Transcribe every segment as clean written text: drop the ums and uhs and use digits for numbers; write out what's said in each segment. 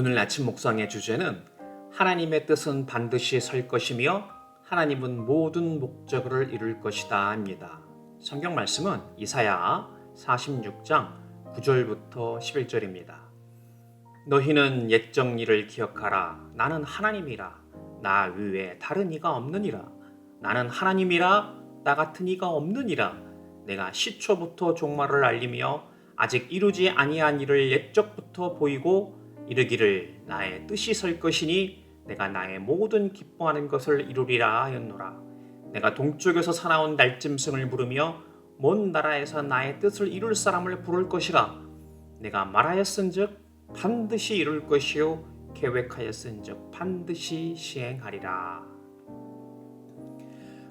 오늘 아침 묵상의 주제는 하나님의 뜻은 반드시 설 것이며 하나님은 모든 목적을 이룰 것이다 입니다. 성경 말씀은 이사야 46장 9절부터 11절입니다. 너희는 옛적 일을 기억하라. 나는 하나님이라. 나 외에 다른 이가 없느니라. 나는 하나님이라. 나 같은 이가 없느니라. 내가 시초부터 종말을 알리며 아직 이루지 아니한 일을 옛적부터 보이고 이르기를 나의 뜻이 설 것이니 내가 나의 모든 기뻐하는 것을 이루리라 하였노라. 내가 동쪽에서 사나운 날짐승을 부르며 먼 나라에서 나의 뜻을 이룰 사람을 부를 것이라. 내가 말하였은즉 반드시 이룰 것이요 계획하였은즉 반드시 시행하리라.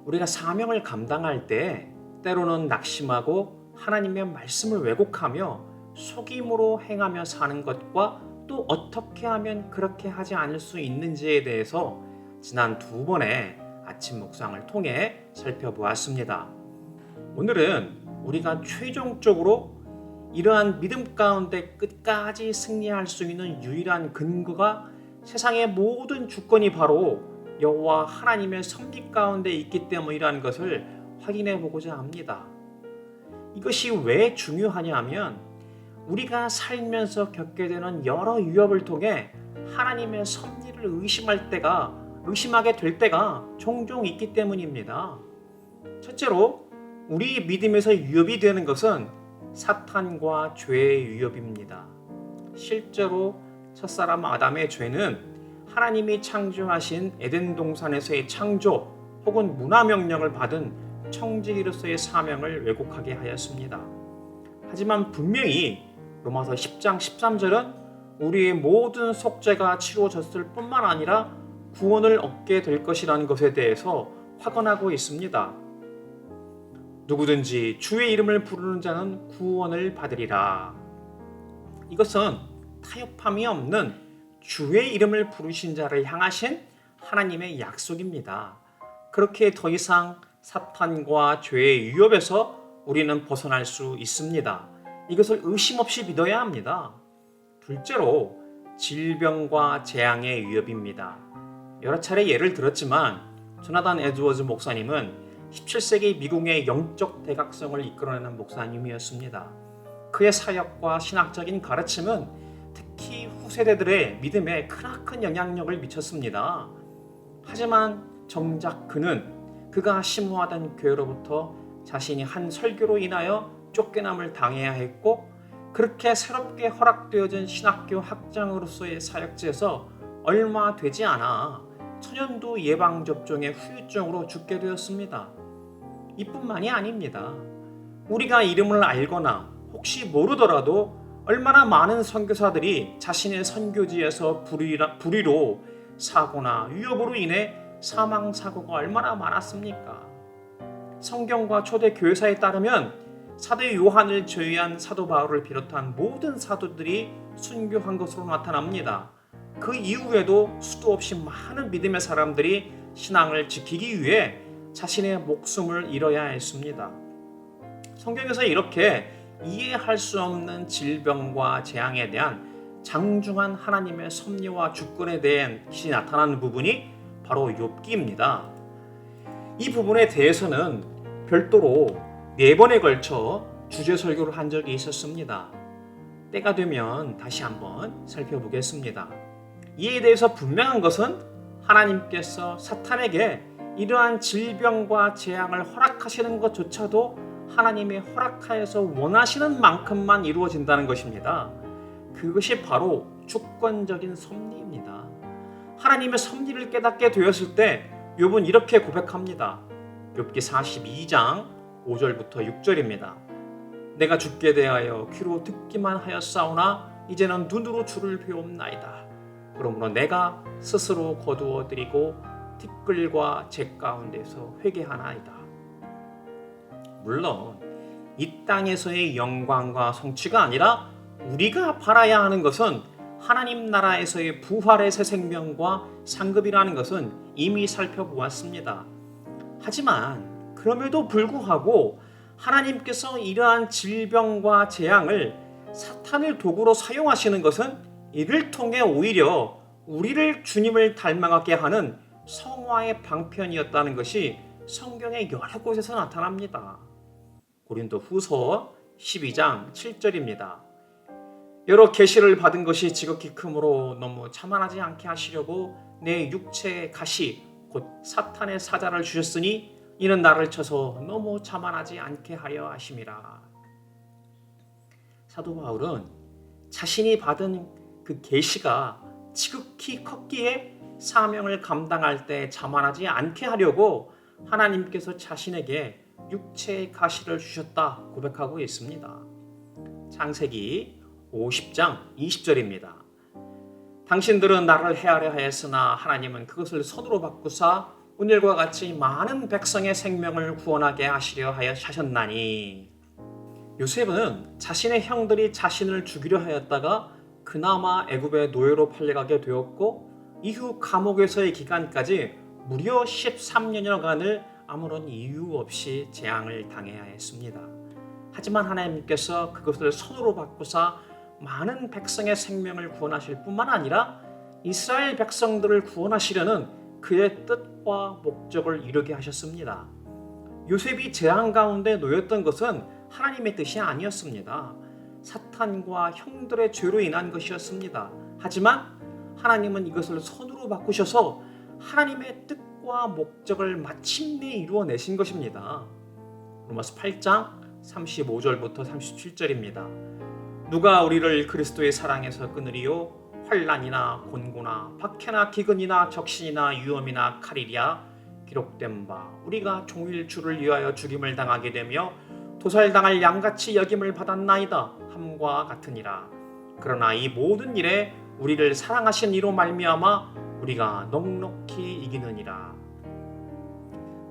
우리가 사명을 감당할 때 때로는 낙심하고 하나님의 말씀을 왜곡하며 속임으로 행하며 사는 것과 또 어떻게 하면 그렇게 하지 않을 수 있는지에 대해서 지난 2번의 아침 묵상을 통해 살펴보았습니다. 오늘은 우리가 최종적으로 이러한 믿음 가운데 끝까지 승리할 수 있는 유일한 근거가 세상의 모든 주권이 바로 여호와 하나님의 섭리 가운데 있기 때문이라는 것을 확인해 보고자 합니다. 이것이 왜 중요하냐 하면 우리가 살면서 겪게 되는 여러 위협을 통해 하나님의 섭리를 의심하게 될 때가 종종 있기 때문입니다. 첫째로 우리 믿음에서 위협이 되는 것은 사탄과 죄의 위협입니다. 실제로 첫사람 아담의 죄는 하나님이 창조하신 에덴 동산에서의 창조 혹은 문화명령을 받은 청지기로서의 사명을 왜곡하게 하였습니다. 하지만 분명히 로마서 10장 13절은 우리의 모든 속죄가 치루어졌을 뿐만 아니라 구원을 얻게 될 것이라는 것에 대해서 확언하고 있습니다. 누구든지 주의 이름을 부르는 자는 구원을 받으리라. 이것은 타협함이 없는 주의 이름을 부르신 자를 향하신 하나님의 약속입니다. 그렇게 더 이상 사탄과 죄의 위협에서 우리는 벗어날 수 있습니다. 이것을 의심 없이 믿어야 합니다. 둘째로 질병과 재앙의 위협입니다. 여러 차례 예를 들었지만 조나단 에드워즈 목사님은 17세기 미국의 영적 대각성을 이끌어내는 목사님이었습니다. 그의 사역과 신학적인 가르침은 특히 후세대들의 믿음에 크나큰 영향력을 미쳤습니다. 하지만 정작 그가 심호하던 교회로부터 자신이 한 설교로 인하여 쫓겨남을 당해야 했고 그렇게 새롭게 허락되어진 신학교 학장으로서의 사역지에서 얼마 되지 않아 천연두 예방접종의 후유증으로 죽게 되었습니다. 이뿐만이 아닙니다. 우리가 이름을 알거나 혹시 모르더라도 얼마나 많은 선교사들이 자신의 선교지에서 불의로 사고나 위협으로 인해 사망사고가 얼마나 많았습니까? 성경과 초대 교회사에 따르면 사도 요한을 제외한 사도 바울을 비롯한 모든 사도들이 순교한 것으로 나타납니다. 그 이후에도 수도 없이 많은 믿음의 사람들이 신앙을 지키기 위해 자신의 목숨을 잃어야 했습니다. 성경에서 이렇게 이해할 수 없는 질병과 재앙에 대한 장중한 하나님의 섭리와 주권에 대한 것이 나타나는 부분이 바로 욥기입니다. 이 부분에 대해서는 별도로 4번에 걸쳐 주제 설교를 한 적이 있었습니다. 때가 되면 다시 한번 살펴보겠습니다. 이에 대해서 분명한 것은 하나님께서 사탄에게 이러한 질병과 재앙을 허락하시는 것조차도 하나님의 허락하여서 원하시는 만큼만 이루어진다는 것입니다. 그것이 바로 주권적인 섭리입니다. 하나님의 섭리를 깨닫게 되었을 때 욥은 이렇게 고백합니다. 욥기 42장 5절부터 6절입니다. 내가 주께 대하여 귀로 듣기만 하였사오나 이제는 눈으로 주를 배움나이다. 그러므로 내가 스스로 거두어 드리고 티끌과 재 가운데서 회개하나이다. 물론 이 땅에서의 영광과 성취가 아니라 우리가 바라야 하는 것은 하나님 나라에서의 부활의 새 생명과 상급이라는 것은 이미 살펴보았습니다. 하지만 그럼에도 불구하고 하나님께서 이러한 질병과 재앙을 사탄을 도구로 사용하시는 것은 이를 통해 오히려 우리를 주님을 닮아가게 하는 성화의 방편이었다는 것이 성경의 여러 곳에서 나타납니다. 고린도 후서 12장 7절입니다. 여러 계시를 받은 것이 지극히 크므로 너무 자만하지 않게 하시려고 내 육체의 가시 곧 사탄의 사자를 주셨으니 이는 나를 쳐서 너무 자만하지 않게 하려 하심이라. 사도 바울은 자신이 받은 그 계시가 지극히 컸기에 사명을 감당할 때 자만하지 않게 하려고 하나님께서 자신에게 육체의 가시를 주셨다 고백하고 있습니다. 창세기 50장 20절입니다. 당신들은 나를 해하려 하였으나 하나님은 그것을 손으로 바꾸사 오늘과 같이 많은 백성의 생명을 구원하게 하시려 하셨나니. 요셉은 자신의 형들이 자신을 죽이려 하였다가 그나마 애굽의 노예로 팔려가게 되었고 이후 감옥에서의 기간까지 무려 13년여간을 아무런 이유 없이 재앙을 당해야 했습니다. 하지만 하나님께서 그것을 손으로 바꾸사 많은 백성의 생명을 구원하실 뿐만 아니라 이스라엘 백성들을 구원하시려는 그의 뜻과 목적을 이루게 하셨습니다. 요셉이 재앙 가운데 놓였던 것은 하나님의 뜻이 아니었습니다. 사탄과 형들의 죄로 인한 것이었습니다. 하지만 하나님은 이것을 손으로 바꾸셔서 하나님의 뜻과 목적을 마침내 이루어내신 것입니다. 로마서 8장 35절부터 37절입니다. 누가 우리를 그리스도의 사랑에서 끊으리요? 환난이나 곤고나 박해나 기근이나 적신이나 위험이나 칼이랴. 기록된 바 우리가 종일 주를 위하여 죽임을 당하게 되며 도살당할 양같이 여김을 받았나이다 함과 같으니라. 그러나 이 모든 일에 우리를 사랑하신 이로 말미암아 우리가 넉넉히 이기느니라.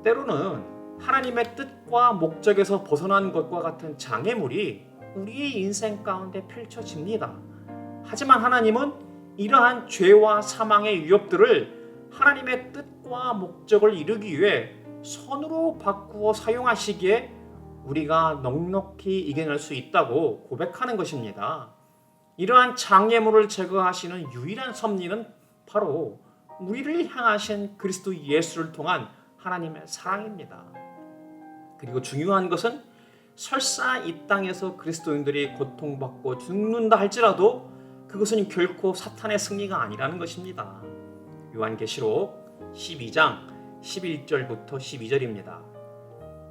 때로는 하나님의 뜻과 목적에서 벗어난 것과 같은 장애물이 우리의 인생 가운데 펼쳐집니다. 하지만 하나님은 이러한 죄와 사망의 위협들을 하나님의 뜻과 목적을 이루기 위해 선으로 바꾸어 사용하시기에 우리가 넉넉히 이겨낼 수 있다고 고백하는 것입니다. 이러한 장애물을 제거하시는 유일한 섭리는 바로 우리를 향하신 그리스도 예수를 통한 하나님의 사랑입니다. 그리고 중요한 것은 설사 이 땅에서 그리스도인들이 고통받고 죽는다 할지라도 그것은 결코 사탄의 승리가 아니라는 것입니다. 요한계시록 12장 11절부터 12절입니다.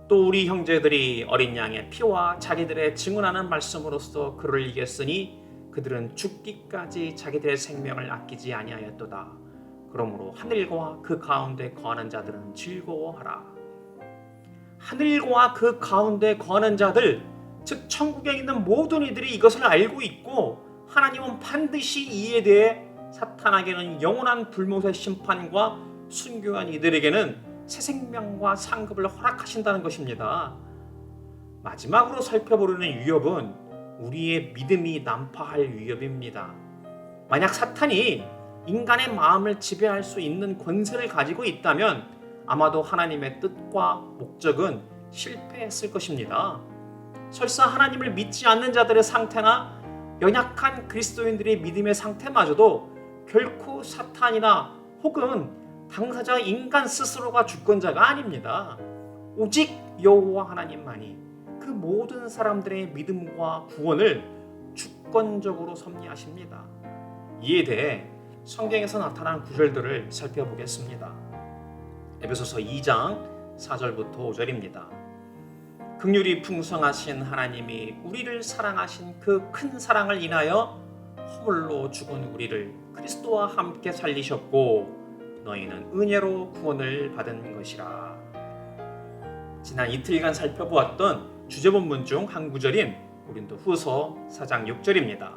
또 우리 형제들이 어린 양의 피와 자기들의 증언하는 말씀으로써 그를 이겼으니 그들은 죽기까지 자기들의 생명을 아끼지 아니하였도다. 그러므로 하늘과 그 가운데 거하는 자들은 즐거워하라. 하늘과 그 가운데 거하는 자들, 즉 천국에 있는 모든 이들이 이것을 알고 있고 하나님은 반드시 이에 대해 사탄에게는 영원한 불못의 심판과 순교한 이들에게는 새 생명과 상급을 허락하신다는 것입니다. 마지막으로 살펴보려는 위협은 우리의 믿음이 난파할 위협입니다. 만약 사탄이 인간의 마음을 지배할 수 있는 권세를 가지고 있다면 아마도 하나님의 뜻과 목적은 실패했을 것입니다. 설사 하나님을 믿지 않는 자들의 상태나 연약한 그리스도인들의 믿음의 상태마저도 결코 사탄이나 혹은 당사자 인간 스스로가 주권자가 아닙니다. 오직 여호와 하나님만이 그 모든 사람들의 믿음과 구원을 주권적으로 섭리하십니다. 이에 대해 성경에서 나타난 구절들을 살펴보겠습니다. 에베소서 2장 4절부터 5절입니다. 긍휼이 풍성하신 하나님이 우리를 사랑하신 그 큰 사랑을 인하여 허물로 죽은 우리를 그리스도와 함께 살리셨고 너희는 은혜로 구원을 받은 것이라. 지난 이틀간 살펴보았던 주제본문 중 한 구절인 고린도 후서 4장 6절입니다.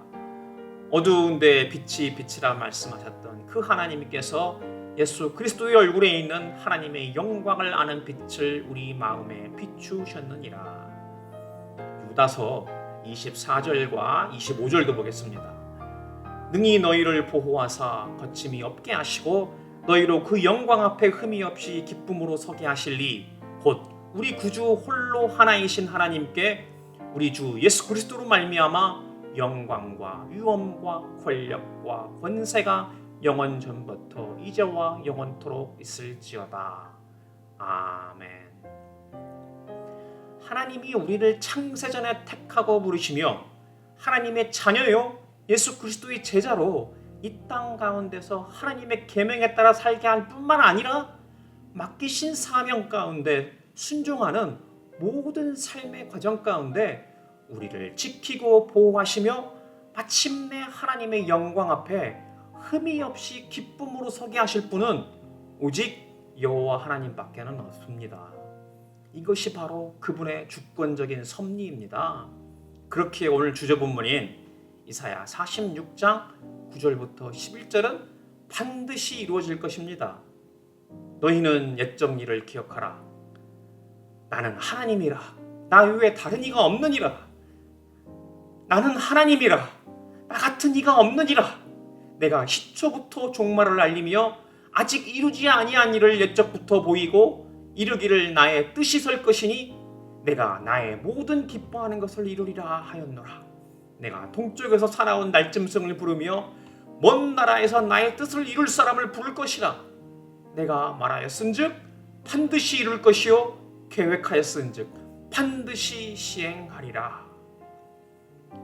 어두운데 빛이 빛이라 말씀하셨던 그 하나님께서 예수 그리스도의 얼굴에 있는 하나님의 영광을 아는 빛을 우리 마음에 비추셨느니라. 유다서 24절과 25절도 보겠습니다. 능히 너희를 보호하사 거침이 없게 하시고 너희로 그 영광 앞에 흠이 없이 기쁨으로 서게 하실리 곧 우리 구주 홀로 하나이신 하나님께 우리 주 예수 그리스도로 말미암아 영광과 위엄과 권력과 권세가 영원 전부터 이제와 영원토록 있을지어다. 아멘. 하나님이 우리를 창세전에 택하고 부르시며 하나님의 자녀요 예수 그리스도의 제자로 이 땅 가운데서 하나님의 계명에 따라 살게 할 뿐만 아니라 맡기신 사명 가운데 순종하는 모든 삶의 과정 가운데 우리를 지키고 보호하시며 마침내 하나님의 영광 앞에 흠이 없이 기쁨으로 서게 하실 분은 오직 여호와 하나님밖에는 없습니다. 이것이 바로 그분의 주권적인 섭리입니다. 그렇기에 오늘 주제본문인 이사야 46장 9절부터 11절은 반드시 이루어질 것입니다. 너희는 옛적 일을 기억하라. 나는 하나님이라. 나 외에 다른 이가 없느니라. 나는 하나님이라. 나 같은 이가 없느니라. 내가 시초부터 종말을 알리며 아직 이루지 아니한 일을 옛적부터 보이고 이루기를 나의 뜻이 설 것이니 내가 나의 모든 기뻐하는 것을 이루리라 하였노라. 내가 동쪽에서 살아온 날짐승을 부르며 먼 나라에서 나의 뜻을 이룰 사람을 부를 것이라. 내가 말하였은즉 반드시 이룰 것이요 계획하였은즉 반드시 시행하리라.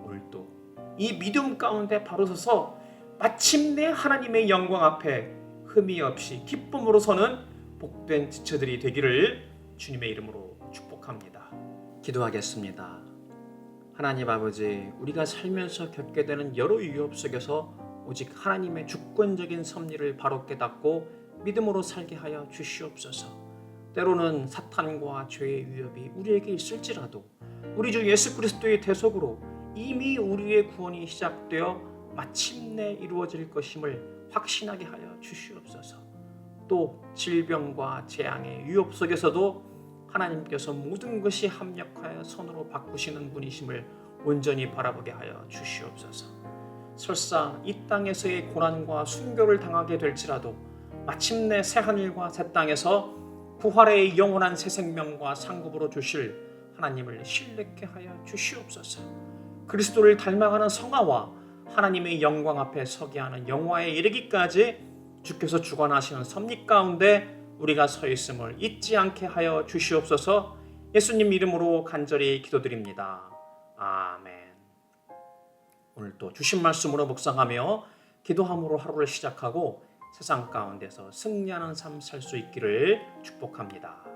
오늘도 이 믿음 가운데 바로 서서 마침내 하나님의 영광 앞에 흠이 없이 기쁨으로 서는 복된 지체들이 되기를 주님의 이름으로 축복합니다. 기도하겠습니다. 하나님 아버지, 우리가 살면서 겪게 되는 여러 위협 속에서 오직 하나님의 주권적인 섭리를 바로 깨닫고 믿음으로 살게 하여 주시옵소서. 때로는 사탄과 죄의 위협이 우리에게 있을지라도 우리 주 예수 그리스도의 대속으로 이미 우리의 구원이 시작되어 마침내 이루어질 것임을 확신하게 하여 주시옵소서. 또 질병과 재앙의 위협 속에서도 하나님께서 모든 것이 합력하여 선으로 바꾸시는 분이심을 온전히 바라보게 하여 주시옵소서. 설사 이 땅에서의 고난과 순교를 당하게 될지라도 마침내 새하늘과 새 땅에서 부활의 영원한 새 생명과 상급으로 주실 하나님을 신뢰케 하여 주시옵소서. 그리스도를 닮아가는 성화와 하나님의 영광 앞에 서게 하는 영화에 이르기까지 주께서 주관하시는 섭리 가운데 우리가 서 있음을 잊지 않게 하여 주시옵소서. 예수님 이름으로 간절히 기도드립니다. 아멘. 오늘도 주신 말씀으로 묵상하며 기도함으로 하루를 시작하고 세상 가운데서 승리하는 삶 살 수 있기를 축복합니다.